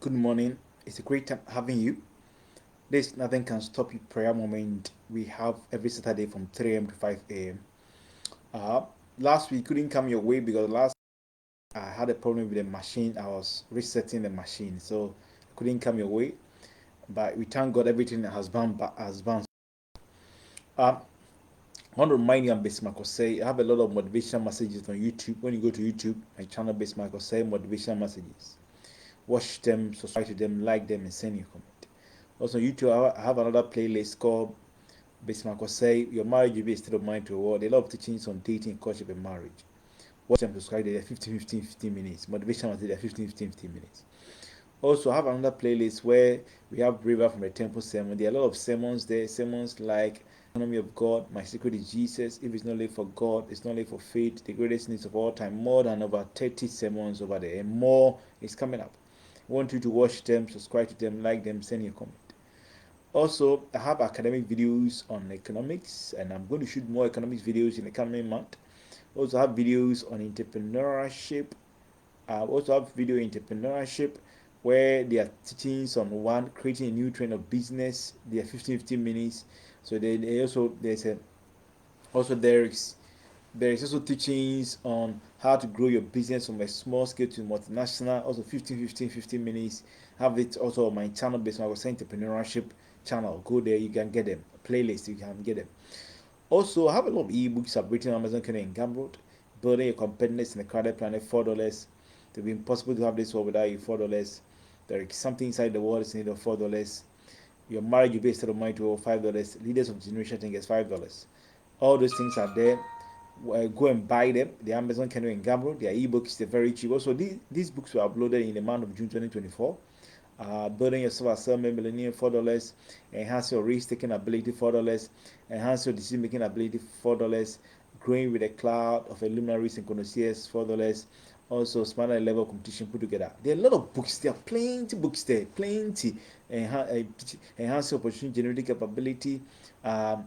Good morning. It's a great time having you. This Nothing Can Stop You prayer moment we have every Saturday from 3 a.m. to 5 a.m. Uh, Last week couldn't come your way because last I had a problem with the machine. I was resetting the machine, so I couldn't come your way. But we thank God everything has bounced. I want to remind you, I'm Bismarck say I have a lot of motivational messages on YouTube. When you go to YouTube, my channel Bismarck say motivational messages. Watch them, subscribe to them, like them, and send your comment. Also, on YouTube, I have another playlist called Bismarck say Your Marriage Will Be a State of Mind to a World. A lot of teachings on dating, courtship, and marriage. Watch them, subscribe. They're 15 minutes. Motivation material, they're 15 minutes. Also, I have another playlist where we have River from the Temple Sermon. There are a lot of sermons there. Sermons like Economy of God, My Secret is Jesus, If It's Not Late for God, It's Not Late for Faith, The Greatest Needs of All Time. More than over 30 sermons over there, and more is coming up. I want you to watch them, subscribe to them, like them, send your comment. Also, I have academic videos on economics, and I'm going to shoot more economics videos in the coming month. Also, have videos on entrepreneurship. I also have video entrepreneurship where they are teachings on one creating a new trend of business. They are 15 minutes. So they also there's a also there is also teachings on how to grow your business from a small scale to multinational. Also 15 minutes. Have it also on my channel based on our entrepreneurship channel. Go there, you can get them. Playlist, you can get them. Also, I have a lot of ebooks I've written on Amazon Kindle and Gumroad. Building your competitiveness in a crowded planet, $4. It will be impossible to have this world without you, $4. There is something inside the world is in need of $4. Your marriage will be a state of mind to $5. Leaders of generation think it's $5. All those things are there. Go and buy them. The Amazon Kindle and Gumroad. Their ebooks, they're very cheap. Also, these books were uploaded in the month of June 2024. Building yourself as a millionaire, $4. Enhance your risk taking ability, $4. Enhance your decision making ability, $4. Growing with a cloud of luminaries and connoisseurs, $4. Also, smarter level competition put together. There are a lot of books. There are plenty books there, plenty. Enhance your opportunity, generating capability. Um,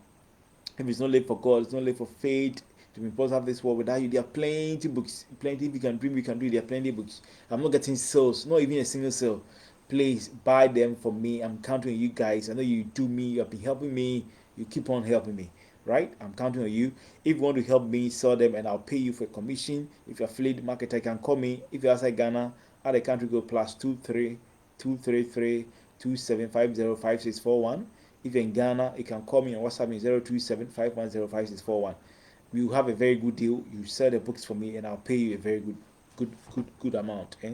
if it's not late for God, it's not late for faith. To be impossible have this world without you. There are plenty books. Plenty. If you can dream, you can do. There are plenty books. I'm not getting sales, not even a single sale. Please buy them for me. I'm counting on you guys. I know you do me. You have been helping me. You keep on helping me. Right? I'm counting on you. If you want to help me sell them and I'll pay you for a commission. If you're affiliate marketer, you can call me. If you're outside Ghana, add a country code plus 2323327505641. If you're in Ghana, you can call me on WhatsApp in 02751055641. We will have a very good deal. You sell the books for me, and I'll pay you a very good amount. Eh?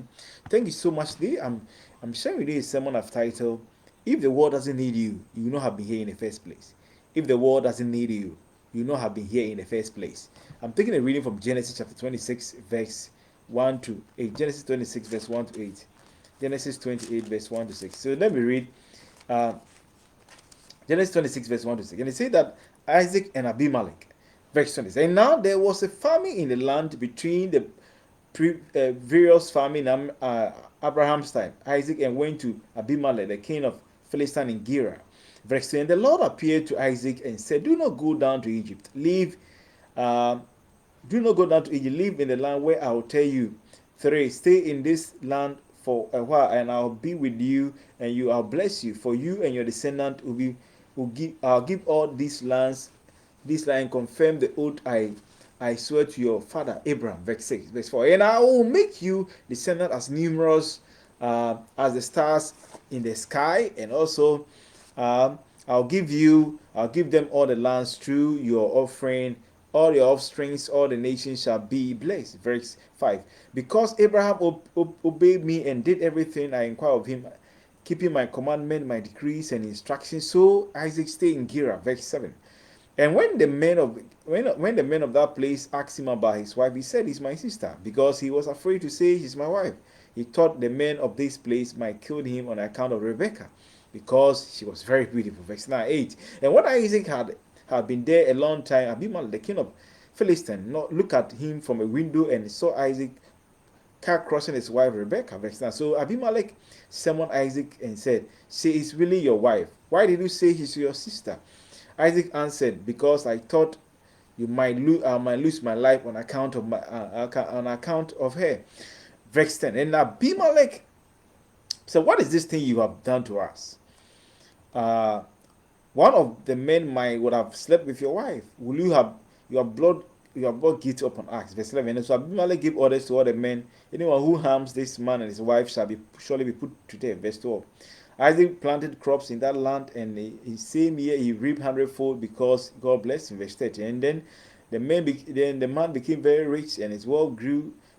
Thank you so much. Today, I'm sharing with you a sermon I've titled "If the world doesn't need you, you will not have been here in the first place." If the world doesn't need you, you will not have been here in the first place. I'm taking a reading from Genesis chapter 26, verse 1 to 8. Genesis 26, verse 1 to 8. Genesis 28, verse 1 to 6. So let me read. Uh, Genesis 26, verse 1 to 6. And it says that Isaac and Abimelech, verse 20. And now there was a famine in the land between the various famine in Abraham's time. Isaac and went to Abimelech, the king of Philistine in Gerar. Verse 20. And the Lord appeared to Isaac and said, Do not go down to Egypt. Uh, do not go down to Egypt. Live in the land where I will tell you. 3. Stay in this land for a while, and I'll be with you, and I'll bless you. For you and your descendant I'll give all these lands, this land, confirm the oath I swear to your father Abraham. Verse 6, verse 4. And I will make you descendant as numerous as the stars in the sky, and also I'll give them all the lands through your offering. All your offsprings, all the nations shall be blessed. Verse 5. Because Abraham obeyed me and did everything I inquired of him, keeping my commandment, my decrees and instructions, so Isaac stayed in Gerar. Verse 7. And when the men of that place asked him about his wife, he said, "It's my sister," because he was afraid to say, "She's my wife." He thought the men of this place might kill him on account of Rebekah, because she was very beautiful. Verse 9, 8. And when Isaac had been there a long time, Abimelech, the king of Philistine, looked at him from a window and saw Isaac car crossing his wife Rebekah. Verse 9. So Abimelech summoned Isaac and said, "She is really your wife. Why did you say she's your sister?" Isaac answered, "Because I thought I might lose my life on account of her." Verse 10. And Abimelech So what is this thing you have done to us? Uh, One of the men might would have slept with your wife. Will you have your blood your blood guilty upon us? Verse 11. And so Abimelech gave orders to all the men, anyone who harms this man and his wife shall be surely be put to death. Verse 12. Isaac planted crops in that land, and the same year he reaped hundredfold because God blessed him. Verse 30. And then the man became very rich, and his wealth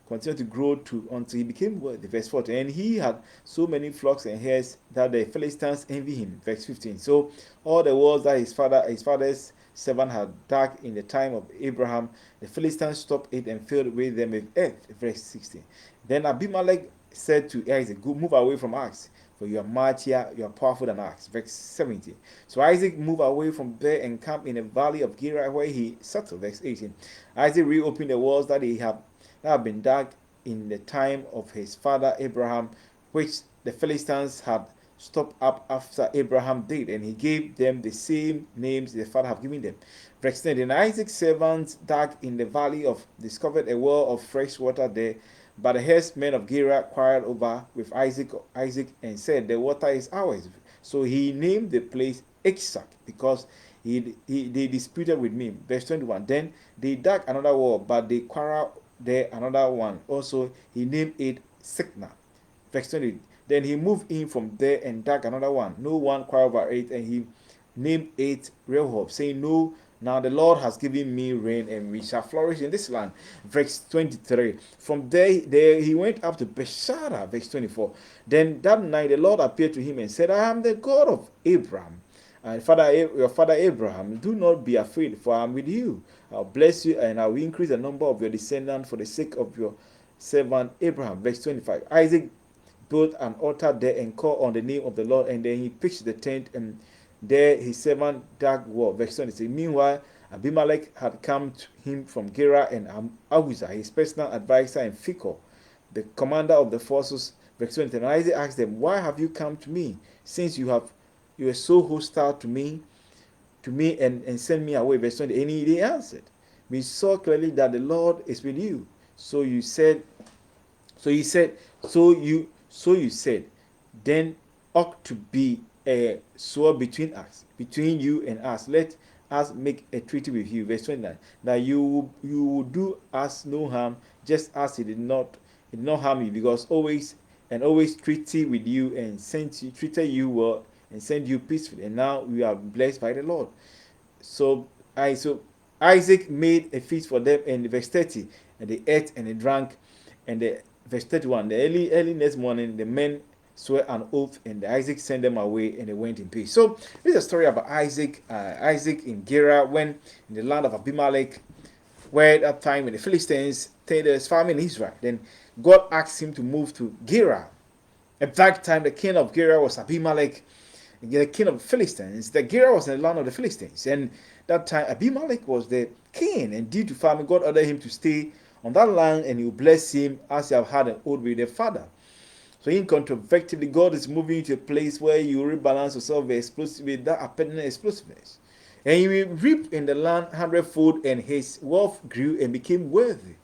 continued to grow until he became wealthy. Verse 40. And he had so many flocks and herds that the Philistines envy him. Verse 15. So all the wells that his father's servant had dug in the time of Abraham, the Philistines stopped it and filled with them with earth. Verse 16. Then Abimelech said to Isaac, go move away from us, for you are mightier, you are powerful than us. Verse 17. So Isaac moved away from there and camped in the valley of Gerar where he settled. Verse 18. Isaac reopened the wells that had been dug in the time of his father Abraham, which the Philistines had stopped up after Abraham died, and he gave them the same names the father had given them. Verse 10. And Isaac's servants dug in the valley discovered a well of fresh water there. But the herdsmen of Gerar quarreled over with Isaac and said, the water is ours. So he named the place Isaac because they disputed with me. Verse 21. Then they dug another well, but they quarreled there another one. Also, he named it Sikna. Verse 20. Then he moved in from there and dug another one. No one quarreled over it, and he named it Rehob, saying, no, now the Lord has given me rain, and we shall flourish in this land. Verse 23. From there he went up to Beshara. Verse 24. Then that night the Lord appeared to him and said, I am the God of Abraham and your father Abraham. Do not be afraid, for I am with you. I'll bless you, and I will increase the number of your descendants for the sake of your servant Abraham. Verse 25. Isaac built an altar there and called on the name of the Lord, and then he pitched the tent, and there his servant dug well. Verse 26. Meanwhile, Abimelech had come to him from Gerar, and Ahuzah, his personal advisor, and Phicol, the commander of the forces. Verse 27. Isaac asked them, why have you come to me, since you are so hostile to me and send me away? Verse 20. And he answered, we saw clearly that the Lord is with you. So you said, so you said, then ought to be a sword between you and us. Let us make a treaty with you. Verse 29. That you will do us no harm, just as he did not harm you, because always treaty with you and treated you well and sent you peacefully. And now we are blessed by the Lord. So Isaac made a feast for them in verse 30, and they ate and they drank, and the verse 31. The early next morning, the men swore an oath, and Isaac sent them away, and they went in peace. So this is a story about Isaac in Gerar, when in the land of Abimelech, where at that time when the Philistines was farming in Israel. Then God asked him to move to Gerar. At that time, the king of Gerar was Abimelech, the king of the Philistines. The Gerar was in the land of the Philistines, and that time Abimelech was the king. And due to famine, God ordered him to stay on that land, and he will bless him as he have had an oath with their father. So incontrovertibly, God is moving you to a place where you rebalance yourself with that appendant explosiveness. And he will reap in the land hundredfold, and his wealth grew and became wealthy.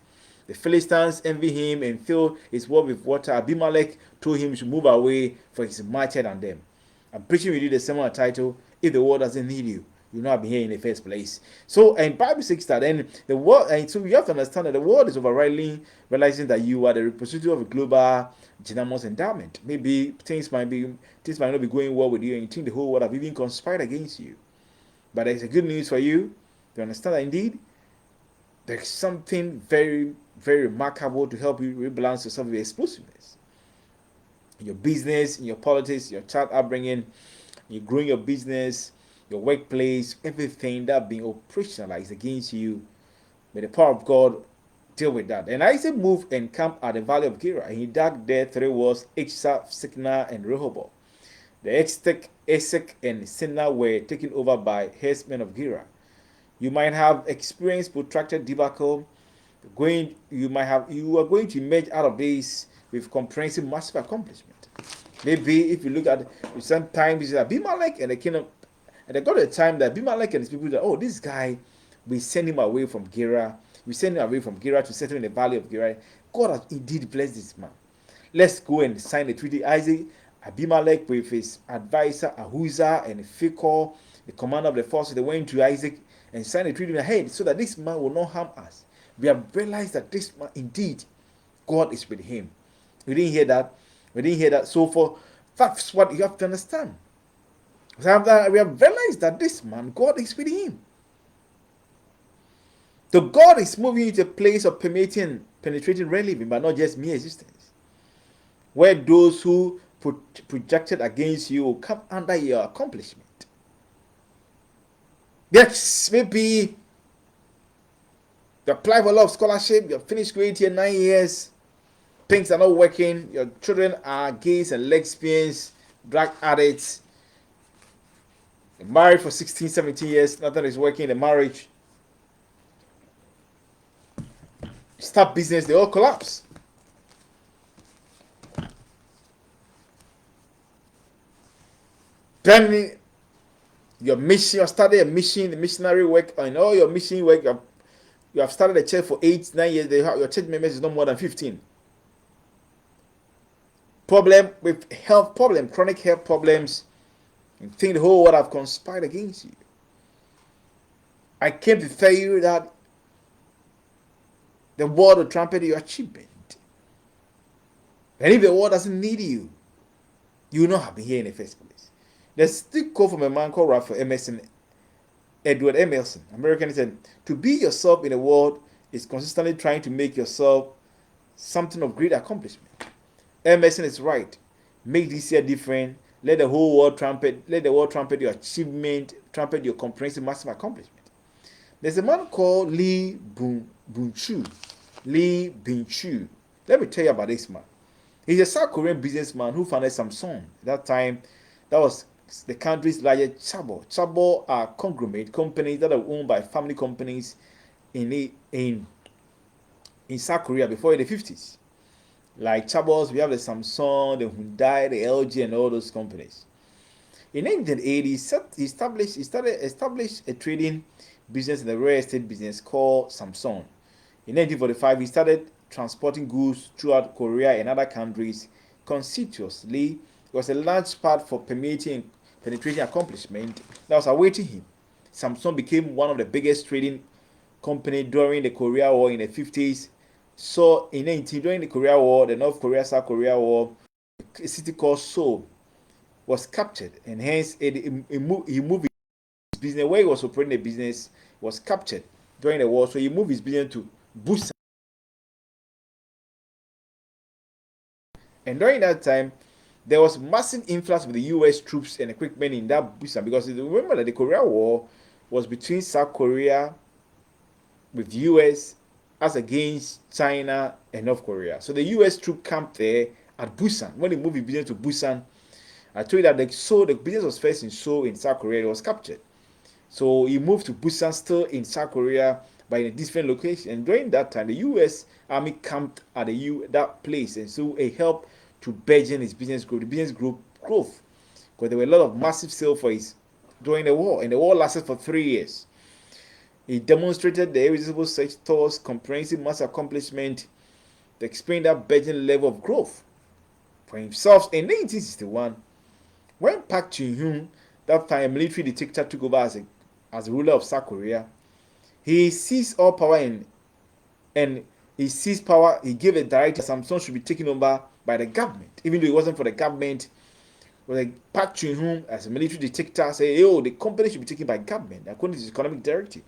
The Philistines envy him and fill his wealth with water. Abimelech told him to move away, for he is mightier than them. I'm preaching with you the similar title, If the World Doesn't Need You, you'll not be here in the first place. So, and Bible says that, and the world, and so you have to understand that the world is overriding, realizing that you are the representative of a global ginormous endowment. Maybe things might not be going well with you, and you think the whole world have even conspired against you. But there's a good news for you. You understand that indeed there's something very, very remarkable to help you rebalance yourself with explosiveness. In your business, in your politics, your child upbringing, you're growing your business, your workplace, everything that being operationalized against you, may the power of God deal with that. And Isaac moved and camped at the valley of Gerar, and he dug there 3 wells, Isaac, Sikna, and Rehoboth. The Esek and Sinna were taken over by herdsmen of Gerar. You might have experienced protracted debacle. You are going to emerge out of this with comprehensive massive accomplishment. Maybe if you look at sometimes Abimelech and the kingdom, and they got a time that Abimelech and his people that, oh, this guy, we send him away from Gerar. We send him away from Gerar to settle in the valley of Gerar. God has indeed blessed this man. Let's go and sign the treaty. Abimelech with his advisor Ahuzah and Phicol, the commander of the forces, they went to Isaac and signed a treaty ahead so that this man will not harm us. We have realized that this man, indeed, God is with him. We didn't hear that. We didn't hear that. So for that's what you have to understand. So we have realized that this man, God is with him. So God is moving you to a place of penetrating real living, but not just mere existence, where those who projected against you will come under your accomplishment. Yes, maybe you apply for a lot of scholarship, you have finished grade here 9 years, things are not working, your children are gays and lesbians, drug addicts, you're married for 16, 17 years, nothing is working in the marriage. Start business, they all collapse. Then your mission, you started a mission, the missionary work, and all your mission work, you have started a church for 8, 9 years, your church members is not more than 15. Problem with health problem, chronic health problems, and think the whole world have conspired against you. I came to tell you that the world will trumpet your achievement. And if the world doesn't need you, you will not have been here in the first place. There's still quote from a man called Edward Emerson, American, said, to be yourself in the world is consistently trying to make yourself something of great accomplishment. Emerson is right. Make this year different. Let the world trumpet your achievement, trumpet your comprehensive massive accomplishment. There's a man called Lee Bunchu. Lee Bunchu. Let me tell you about this man. He's a South Korean businessman who founded Samsung. At that time, that was the country's largest chabo. Chabo are conglomerate companies that are owned by family companies in South Korea before in the 50s. Like Chabos, we have the Samsung, the Hyundai, the LG, and all those companies. In 1980, he established a trading business in the real estate business called Samsung. In 1945, he started transporting goods throughout Korea and other countries conscientiously. It was a large part for penetration accomplishment that was awaiting him. Samsung became one of the biggest trading company during the Korea War in the 50s. So during the Korea War, the North Korea South Korea War, a city called Seoul was captured, and hence he moved his business where he was operating the business was captured during the war. So he moved his business to Busan, and during that time, there was massive influx with the U.S. troops and equipment in that Busan, because remember that the Korea War was between South Korea with U.S. as against China and North Korea. So the U.S. troop camped there at Busan. When they moved the business to Busan, I told you that the business was first in Seoul in South Korea. It was captured. So he moved to Busan, still in South Korea, but in a different location. And during that time, the U.S. Army camped at that place, and so it helped to burgeon his business growth. The business growth, because there were a lot of massive sales for his during the war, and the war lasted for 3 years. He demonstrated the irresistible sector's comprehensive mass accomplishment to experience that burgeoning level of growth for himself. In 1961, when Park Chung-hyun, that time military dictator, took over as the ruler of South Korea, he seized all power and he seized power. He gave a directive Samsung should be taken over by the government, even though it wasn't for the government. But like Park Chung-hyun, as a military dictator, said, the company should be taken by government according to his economic directive.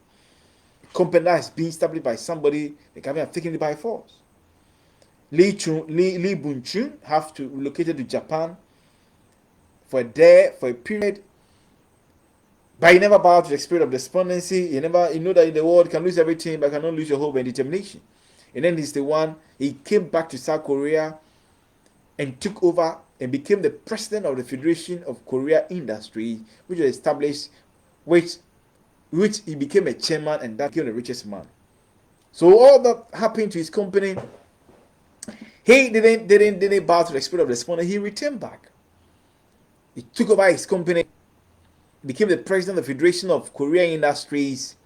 Company that is being established by somebody, the government have taken it by force. Lee Bun-chun have to relocated to Japan for a period, but he never bowed to the spirit of despondency. He know that in the world you can lose everything, but cannot lose your hope and determination. And then he's the one, he came back to South Korea and took over and became the president of the Federation of Korea Industry, which was established, which he became a chairman, and that became the richest man. So all that happened to his company. He didn't bow to the spirit of despondency. He returned back. He took over his company, became the president of the Federation of Korea Industries,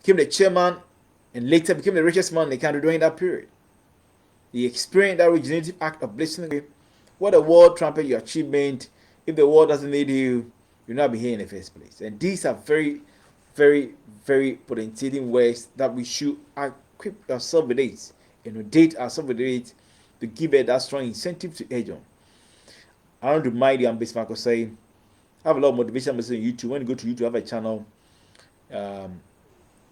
became the chairman, and later became the richest man in the country during that period. He experienced that regenerative act of blessing What the world trumpet your achievement. If the world doesn't need you, you'll not be here in the first place. And these are very, very, very potentiating words that we should equip ourselves with it, date ourselves with it, to give it that strong incentive to edge on. I want to remind you, I'm based Marco saying, I have a lot of motivation messages on YouTube. When you go to YouTube, I have a channel.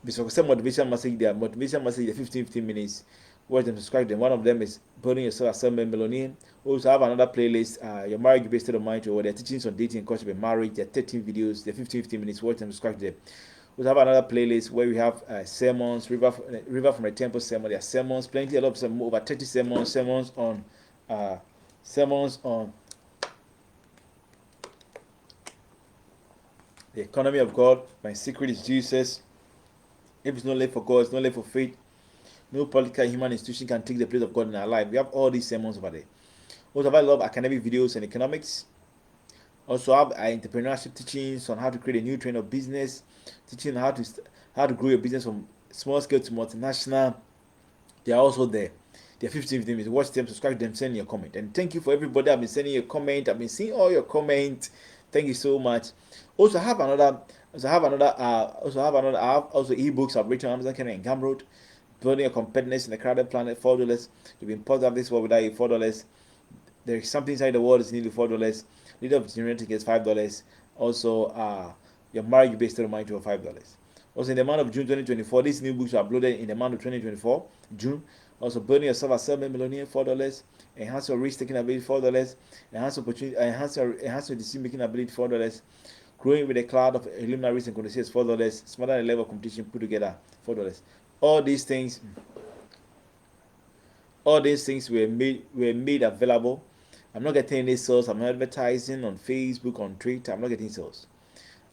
This was some motivation message there. Motivation message, 15 minutes. Watch them, subscribe them. One of them is building yourself as a millionaire. Also have another playlist, your marriage based on mind, or their teachings on dating and courtship and marriage. They're 13 videos. They're 15 minutes. Watch them, subscribe them. We have another playlist where we have sermons, river from the temple sermon. There are sermons, plenty, a lot of sermons, over 30 sermons, uh, sermons on the economy of God. My secret is Jesus. If it's not left for God, it's not left for faith. No political human institution can take the place of God in our life. We have all these sermons over there. Also, I love academic videos and economics. Also, I have entrepreneurship teachings on how to create a new trend of business, teaching how to grow your business from small scale to multinational. They are also there. They're 15 minutes. Watch them, subscribe to them, send your comment. And thank you for everybody. I've been sending you a comment. I've been seeing all your comments. Thank you so much. Also, I have another. I have also ebooks I've written on Amazon Kenya and Gumroad. Building a competitiveness in the crowded planet, $4. You've been part of this world without you, $4. There is something inside the world is nearly $4. Leader of generating is $5. Also, your marriage based on mind to $5. Also, in the month of June 2024, these new books are uploaded in the month of 2024, June. Also, building yourself as a millionaire, $4. Enhance your risk taking ability, $4. Enhance opportunity, enhance your decision making ability, $4. Growing with a cloud of luminaries and conditions, $4. Smarter level of competition put together, $4. All these things, were made available. I'm not getting any sales. I'm not advertising on Facebook, on Twitter. I'm not getting sales.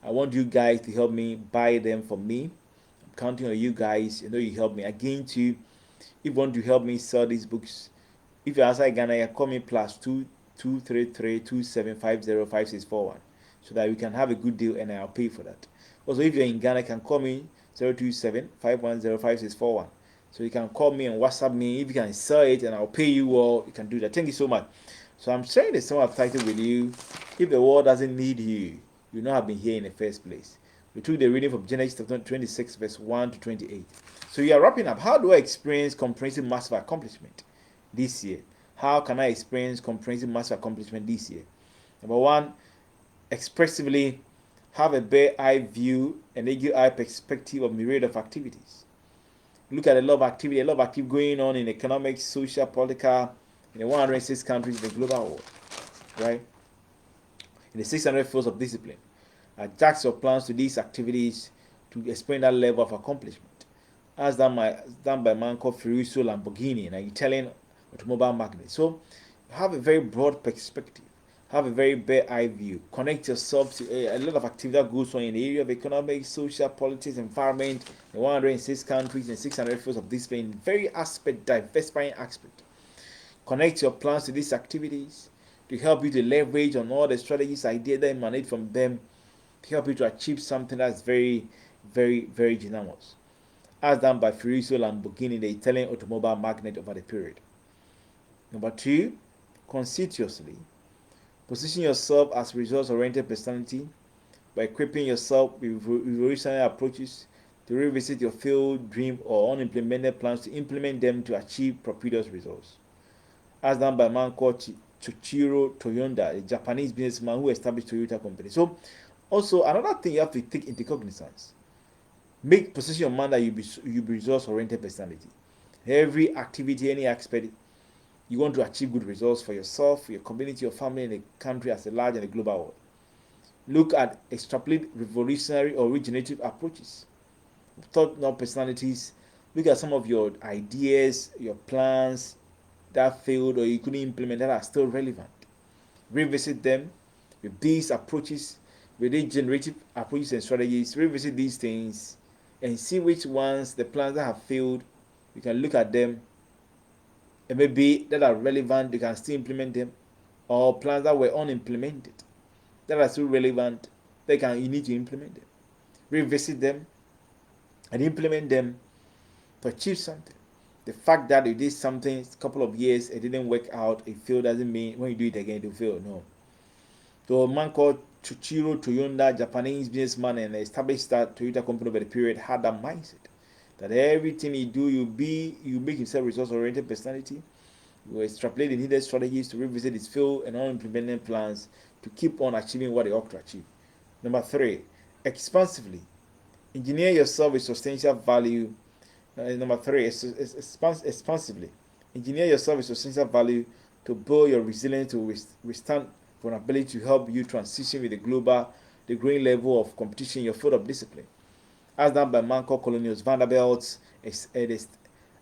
I want you guys to help me buy them for me. I'm counting on you guys. You help me. Again, too, if you want to help me sell these books, if you're outside Ghana, you call me +23327505641 so that we can have a good deal and I'll pay for that. Also, if you're in Ghana, you can call me 02751055641. So you can call me and WhatsApp me. If you can sell it and I'll pay you well, you can do that. Thank you so much. So I'm sharing the same title with you. If the world doesn't need you, you not have been here in the first place. We took the reading from Genesis 26, verse 1 to 28. So you are wrapping up. How do I experience comprehensive massive accomplishment this year? How can I experience comprehensive massive accomplishment this year? Number one, expressively have a bare eye view and eagle eye perspective of myriad of activities. Look at a lot of activity going on in economics, social, political, in the 106 countries in the global world, right? In the 600 fields of discipline. Adjust your plans to these activities to expand that level of accomplishment. As done by a man called Ferruccio Lamborghini, an Italian automobile magnate. So have a very broad perspective. Have a very bare eye view. Connect yourself to a lot of activity that goes on in the area of economics, social, politics, environment, in 106 countries and 600 fields of discipline. Very diversifying aspect. Connect your plans to these activities to help you to leverage on all the strategies, ideas that emanate from them to help you to achieve something that's very, very, very dynamous. As done by Ferruccio Lamborghini, the Italian automobile magnate over the period. Number two, conscientiously position yourself as results-oriented personality by equipping yourself with revolutionary approaches to revisit your failed dream or unimplemented plans to implement them to achieve propitious results. As done by a man called Chuchiro Toyonda, a Japanese businessman who established Toyota company. So, also another thing you have to take into cognizance: position your mind that you be results-oriented personality. Every activity, any aspect, you want to achieve good results for yourself, for your community, your family, and the country as a large and a global world. Look at extrapolate revolutionary or regenerative approaches. Thought not personalities. Look at some of your ideas, your plans that failed or you couldn't implement that are still relevant. Revisit them with these approaches, with these generative approaches and strategies. Revisit these things and see which ones, the plans that have failed, you can look at them and maybe that are relevant, you can still implement them, or plans that were unimplemented that are still relevant, you need to implement them. Revisit them and implement them to achieve something. The fact that you did something a couple of years, it didn't work out, it failed, doesn't mean when you do it again it will fail. No. So a man called Chuchiro Toyonda, Japanese businessman and established that Toyota company over the period, had that mindset that everything you do, you make yourself resource-oriented personality. You extrapolate the needed strategies to revisit its failed and unimplemented plans to keep on achieving what they ought to achieve. Number 3, expansively engineer yourself with substantial value. Number 3, expansively engineer yourself with substantial value to build your resilience to withstand vulnerability, to help you transition with the growing level of competition in your field of discipline, as done by Manco Colonials, Vanderbilt,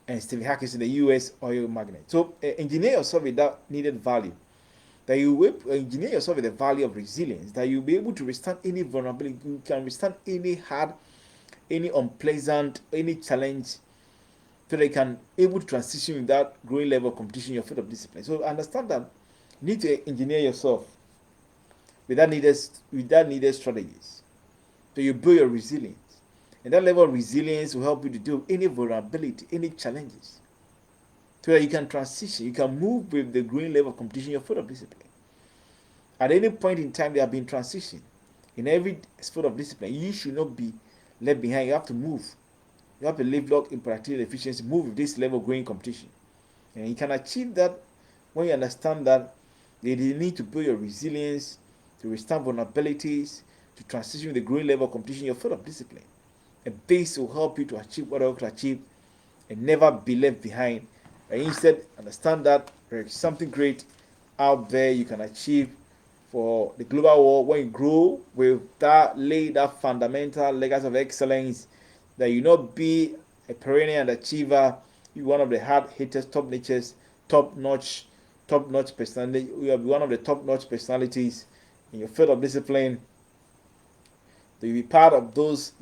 and Steve Hackett in the U.S. oil magnate. So engineer yourself with that needed value, that you will engineer yourself with the value of resilience, that you'll be able to withstand any vulnerability, you can withstand any hard, any unpleasant, any challenge, so they can able to transition with that growing level of competition in your field of discipline. So understand that you need to engineer yourself with that needed strategies. So you build your resilience. And that level of resilience will help you to deal with any vulnerability, any challenges. So that you can transition, you can move with the growing level of competition in your field of discipline. At any point in time, there have been transition. In every field of discipline, you should not be left behind. You have to move. You have to live long in productivity and efficiency, move with this level of growing competition. And you can achieve that when you understand that you need to build your resilience, to withstand vulnerabilities, to transition with the growing level of competition in your field of discipline. A base will help you to achieve what you want to achieve and never be left behind. And instead, understand that there is something great out there you can achieve for the global world when you grow with that, lay that fundamental legacy of excellence, that you not be a perennial achiever, you one of the hard hitters, top notch personality. You will be one of the top notch personalities in your field of discipline. So you be part of those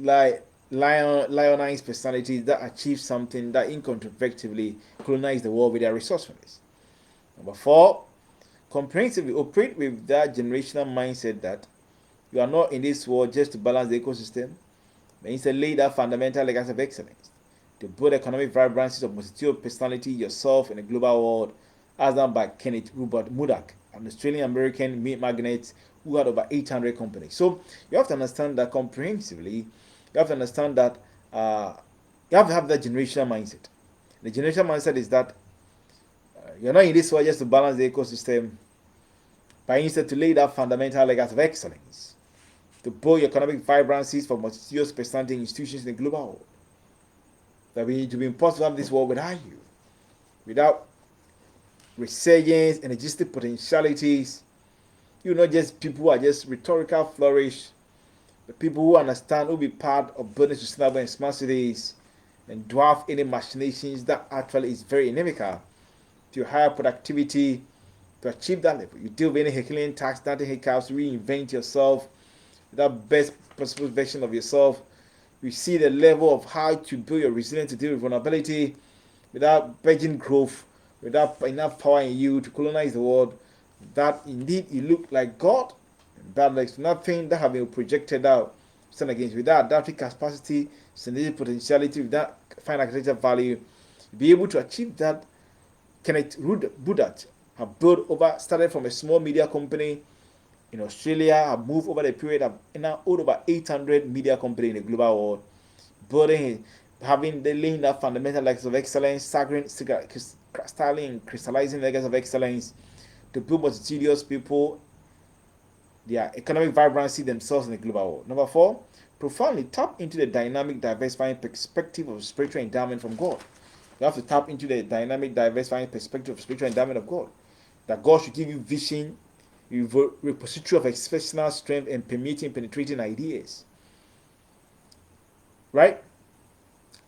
lionized personalities that achieve something that incontrovertibly colonize the world with their resourcefulness. Number 4, comprehensively operate with that generational mindset that you are not in this world just to balance the ecosystem, but instead lay that fundamental legacy of excellence to build economic vibrancy of multitude personality yourself in the global world, as done by Kenneth Rupert Murdoch, an Australian American magnate who had over 800 companies. So you have to understand that comprehensively. You have to understand that you have to have that generational mindset. The generational mindset is that you're not in this world just to balance the ecosystem, but instead to lay that fundamental legacy of excellence to build economic vibrancies for multitudes personality institutions in the global world. That we need to be impossible to have this world without you, without resurgence, energetic potentialities. You're not just people who are just rhetorical flourish, but people who understand, who be part of building sustainable and smart cities and dwarf any machinations that actually is very inimical to higher productivity. To achieve that level, you deal with any Herculean task, nothing hiccups, reinvent yourself, that best possible version of yourself. You see the level of how to build your resilience to deal with vulnerability without begging growth, without enough power in you to colonize the world. That indeed you look like God. That there's nothing that have been projected out. Stand against without adaptive capacity, synergistic potentiality, without fine architecture value, be able to achieve that. Kenneth Budat have built over, started from a small media company in Australia, have moved over the period, have now owned over 800 media companies in the global world, building, having the laying that fundamental legacy of excellence, staggering, styling, crystallizing legacy of excellence to build multitudinous people, their economic vibrancy themselves in the global world. Number 4, profoundly tap into the dynamic, diversifying perspective of spiritual endowment from God. You have to tap into the dynamic, diversifying perspective of spiritual endowment of God. That God should give you vision, repository of exceptional strength, and permeating, penetrating ideas. Right?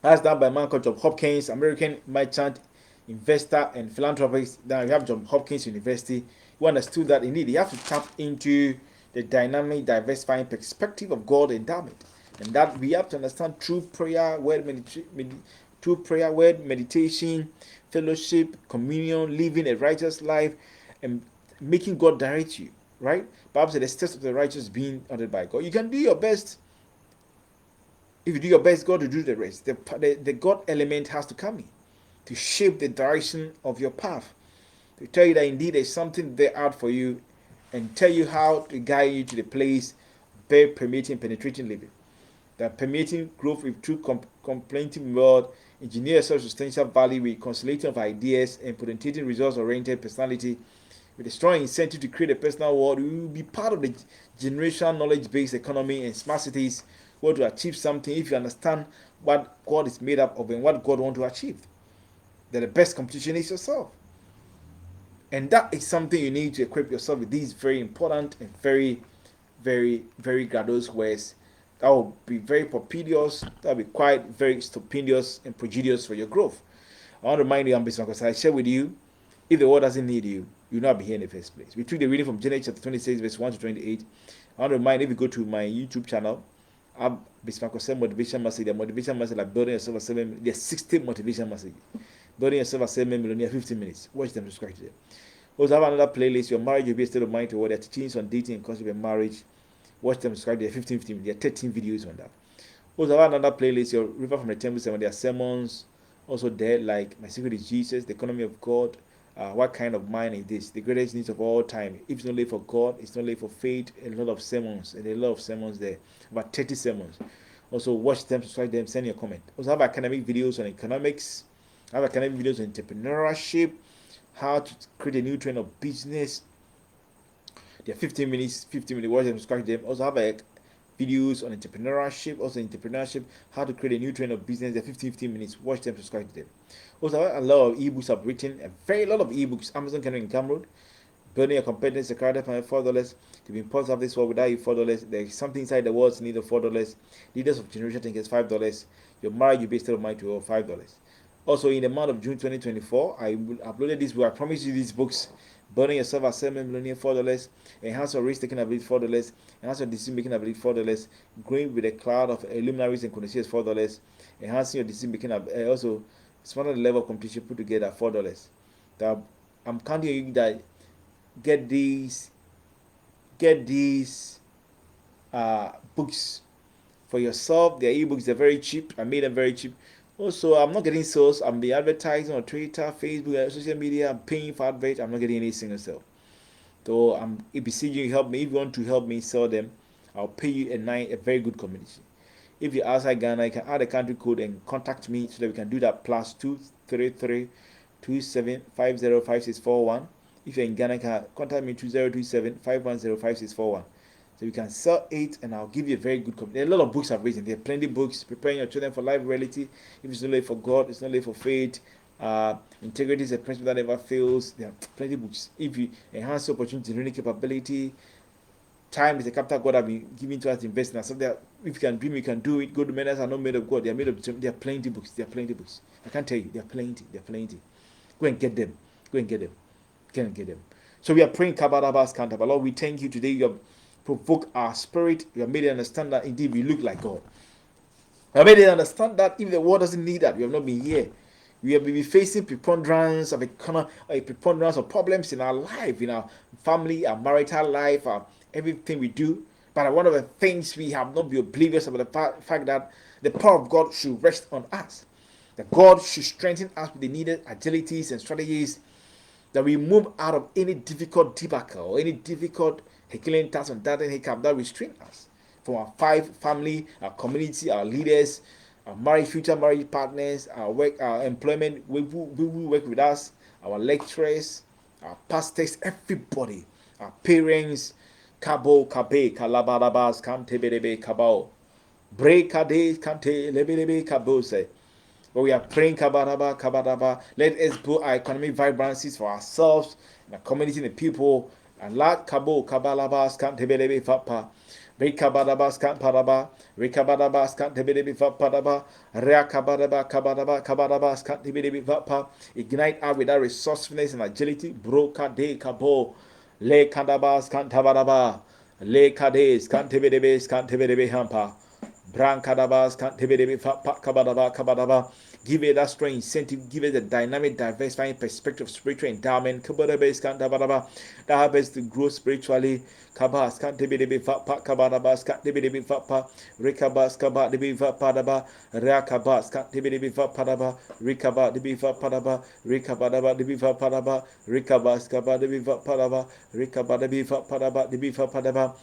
That's done by a man called John Hopkins, American merchant, investor, and philanthropist. Now you have John Hopkins University, who understood that indeed you have to tap into the dynamic, diversifying perspective of God endowment, and that we have to understand through prayer, word meditation, fellowship, communion, living a righteous life, and making God direct you. Right? Bible said the steps of the righteous being ordered by God. You can do your best. If you do your best, God will do the rest. The God element has to come in. to shape the direction of your path, to tell you that indeed there's something there out for you, and tell you how to guide you to the place bare permeating, penetrating living. That permeating growth with true complementing world, engineer self-substantial value with conciliation of ideas and potentiating results-oriented personality with a strong incentive to create a personal world. We will be part of the generational knowledge-based economy and smart cities who to achieve something if you understand what God is made up of and what God wants to achieve. That the best competition is yourself. And that is something you need to equip yourself with these very important and very, very, very grandiose words that will be very propitious, that will be quite very stupendous and prodigious for your growth. I want to remind you, Ambassador, because I share with you, if the world doesn't need you, you'll not be here in the first place. We took the reading from Genesis chapter 26, verse 1 to 28. I want to remind you, if you go to my YouTube channel, I'm Bismarck motivation message. The motivation message like building yourself a 7 minutes. There's 60 motivation messages. Building yourself a 7 million, 15 minutes. Watch them, subscribe to them. Also have another playlist, Your Marriage Will Be a State of Mind to What. They're teachings on dating and concept of marriage. Watch them, subscribe. There are 15, there are 13 videos on that. Also have another playlist, Your River from the Temple 7. There are sermons also there, like My Secret is Jesus, The Economy of God, What Kind of Mind is This, The Greatest Needs of All Time. If it's not late for God, it's not late for faith. A lot of sermons, and a lot of sermons there, about 30 sermons. Also watch them, subscribe them, send your comment. Also have academic videos on economics, have academic videos on entrepreneurship, how to create a new trend of business. There are 15 minutes, 15 minutes, watch them, subscribe them. Also have videos on entrepreneurship, also entrepreneurship, how to create a new trend of business. There are 15 minutes, watch them, subscribe to them. Also a lot of ebooks I've written, a very lot of ebooks, Amazon Kindle and Gumroad. Building your competence, a character for $4. To be important of this world without you $4. There's something inside the world's need of $4. Leaders of Generation Thinkers $5. Your marriage will be a state of mind to $5. Also, in the month of June 2024, I will uploaded this book. I promise you these books. Building yourself as $7 million $4. Enhance your risk taking ability $4. Enhance your decision making ability $4. Growing with a cloud of luminaries and connoisseurs $4. Enhancing your decision making also smarter level of competition put together $4. That I'm counting you that get these books for yourself. They're ebooks. They're very cheap. I made them very cheap. Also, I'm not getting sales. I'm be advertising on Twitter, Facebook, social media. I'm paying for adverts. I'm not getting any single sale. So I'm beseeching you help me. If you want to help me sell them, I'll pay you a very good commission. If you're outside Ghana, you can add a country code and contact me so that we can do that. +233 27505641. If you're in Ghana, you can contact me 2027 5105641. So you can sell it, and I'll give you a very good commission. There are a lot of books I've written. There are plenty of books. Preparing your children for life reality. If it's not late for God, it's not late for faith. Integrity is a principle that never fails. There are plenty of books. If you enhance the opportunity, learning capability, time is the capital God has been giving to us to invest in us. So that if you can dream, you can do it. Good manners are not made of God. They are made of. There are plenty of books. There are plenty of books. I can't tell you. There are plenty. There are plenty. Go and get them. Go and get them. Go and get them. So we are praying Kabadabas Kantaba. Lord, we thank you today. You have provoked our spirit. You have made it understand that indeed we look like God. You have made it understand that if the world doesn't need that, we have not been here. We have been facing preponderance of preponderance of problems in our life, in our family, our marital life, everything we do. But one of the things we have not been oblivious about the fact that the power of God should rest on us. That God should strengthen us with the needed agilities and strategies, that we move out of any difficult debacle or any difficult Herculean task and that restrain us from our family, our community, our leaders, our future marriage partners, our work, our employment, we will work with us, our lecturers, our pastors, everybody, our parents, kabo, kabe, kalabarabas, kantebelebe, kabao, breakade, kante, lebelebe, kabose. But we are praying kabadaba, kabadaba. Let us put our economic vibrancies for ourselves, and our community, and the people. And la kabo, kabalabas, kantebelebe, fapa. Rekabadabas Kampadaba, Rekabadabas Kantibidi Vapadaba, Reakabadaba, Kabadaba, Kabadabas Kantibidi Vapa, ignite us with our resourcefulness and agility, Broka de Kabo, Le Kandabas Kantabadaba, Le Kades, Kantibidibis, Kantibidi Hampa, Brankadabas Kantibidi Vapa, Kabadaba, Kabadaba. Give it that strong incentive. Give it a dynamic, diversifying perspective, spiritual endowment. That helps us to grow spiritually. Kabas kan debi debi vapa kabadabas kan debi debi vapa rekabas kaba debi vapa daba rakabas kan debi debi vapa daba rekaba debi vapa daba rekabadaba debi vapa daba rekabas kaba debi vapa daba rekabada debi vapa daba debi vapa daba